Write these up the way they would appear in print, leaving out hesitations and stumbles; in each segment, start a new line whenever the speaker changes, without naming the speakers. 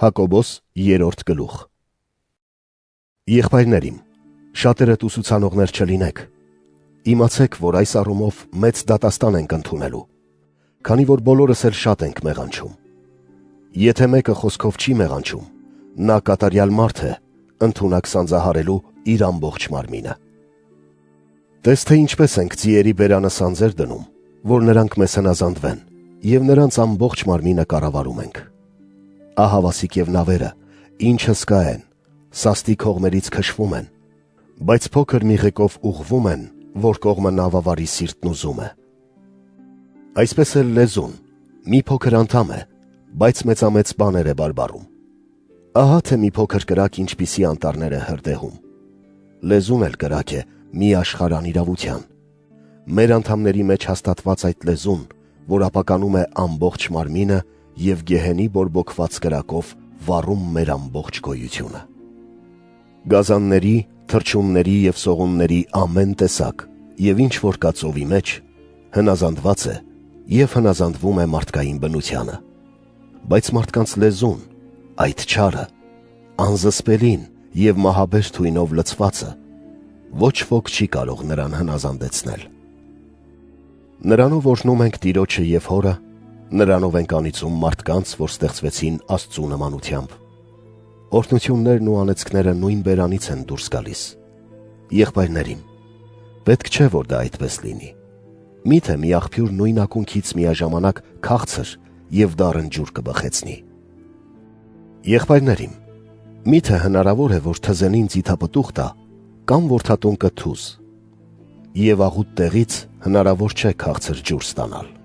Հակոբոս 3-րդ գլուխ։ Եղբայրներիմ, շատերդ ուսուցանողներ չլինեք։ Իմացեք, որ այս առումով մեծ դատաստան ենք ընդունելու, քանի որ բոլորս էլ շատ ենք մեղանչում։ Եթե մեկը խոսքով չի մեղանչում, նա կատարյալ մարդ է, ընդունակ սանձահարելու իր ամբողջ մարմինը։ Տես թե ինչպես ենք ձիերի բերանը սանձեր դնում, որ նրանք մեզ հնազանդվեն, և նրանց ամբողջ մարմինը կառավարում ենք։ Ահավասիկ և նավերը, ինչ հսկա են, սաստիկ հողմերից քշվում են, բայց փոքր մի ղեկով ուղղվում են, որ կողմը նավավարի սիրտն ուզում է։ Այսպես էլ լեզուն, մի փոքր անդամ է, բայց մեծամեծ բաներ է բարբառում։ Ահա թե մի փոքր կրակ ինչպիսի անտառներ է հրդեհում։ Լեզուն էլ կրակ է մի աշխարհ անիրավության։ Մեր անդամների մեջ հաստատված այդ լեզուն, որ ապականում է ամբողջ մարմինը և գեհենի բորբոքված կրակով վառում մեր ամբողջ գոյությունը։ Գազանների, թռչունների և սողունների ամեն տեսակ և ինչ որ կա ծովի մեջ, հնազանդված է և հնազանդվում է մարդկային բնությանը։ Բայց մարդկանց լեզուն, այդ չարը, անզսպելին և մահաբեր թույնով լցվածը, ոչ ոք չի կարող նրան հնազանդեցնել։ Նրանով օրհնում ենք Տիրոջը և Հորը, նրանով ենք անիծում մարդկանց, որ ստեղծվեցին Աստծու նմանությամբ։ Օրհնություններն ու անեծքները նույն բերանից են դուրս գալիս։ Եղբայրներիմ, պետք չէ, որ դա այդպես լինի։ Միթե մի աղբյուր նույն ակունքից միաժամանակ քաղցր և դառն ջուր կբխեցնի։ Եղբայրներիմ, միթե հնարավոր է, որ թզենին ձիթապտուղ տա, կամ որդատուն կթուզ, և աղուտ տեղից հնարավոր չէ քաղցր ջուր ստանալ։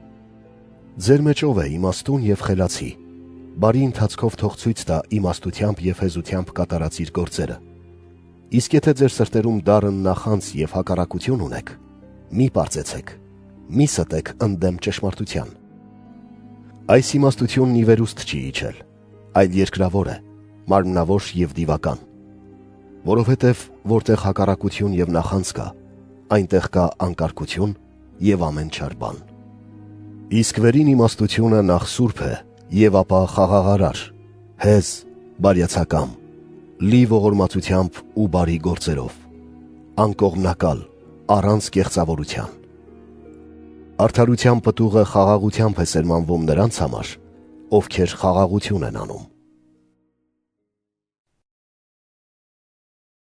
Ձեր մեջ ով է իմաստուն և խելացի, բարի ընթացքով թող ցույց տա իմաստությամբ և հեզությամբ կատարած իր գործերը։ Իսկ եթե ձեր սրտերում դառն նախանձ և հակառակություն ունեք, մի պարծեցեք, մի ստեք ընդդեմ ճշմարտության։ Այս իմաստությունն ի վերուստ չի իջել, այլ երկրավոր է, մարմնավոր և դիվական, որովհետև որտեղ հակառակություն և նախանձ կա, այնտեղ կա անկարգություն և ամեն չար բան։ Իսկ վերին իմաստությունը նախ սուրբ է և ապա խաղաղարար, հեզ, բարյացակամ, լի ողորմածությամբ ու բարի գործերով, անկողմնակալ, առանց կեղծավորության։ Արդարության պտուղը խաղաղությամբ է սերմանվում նրանց համար, ովքեր խաղաղություն են անում։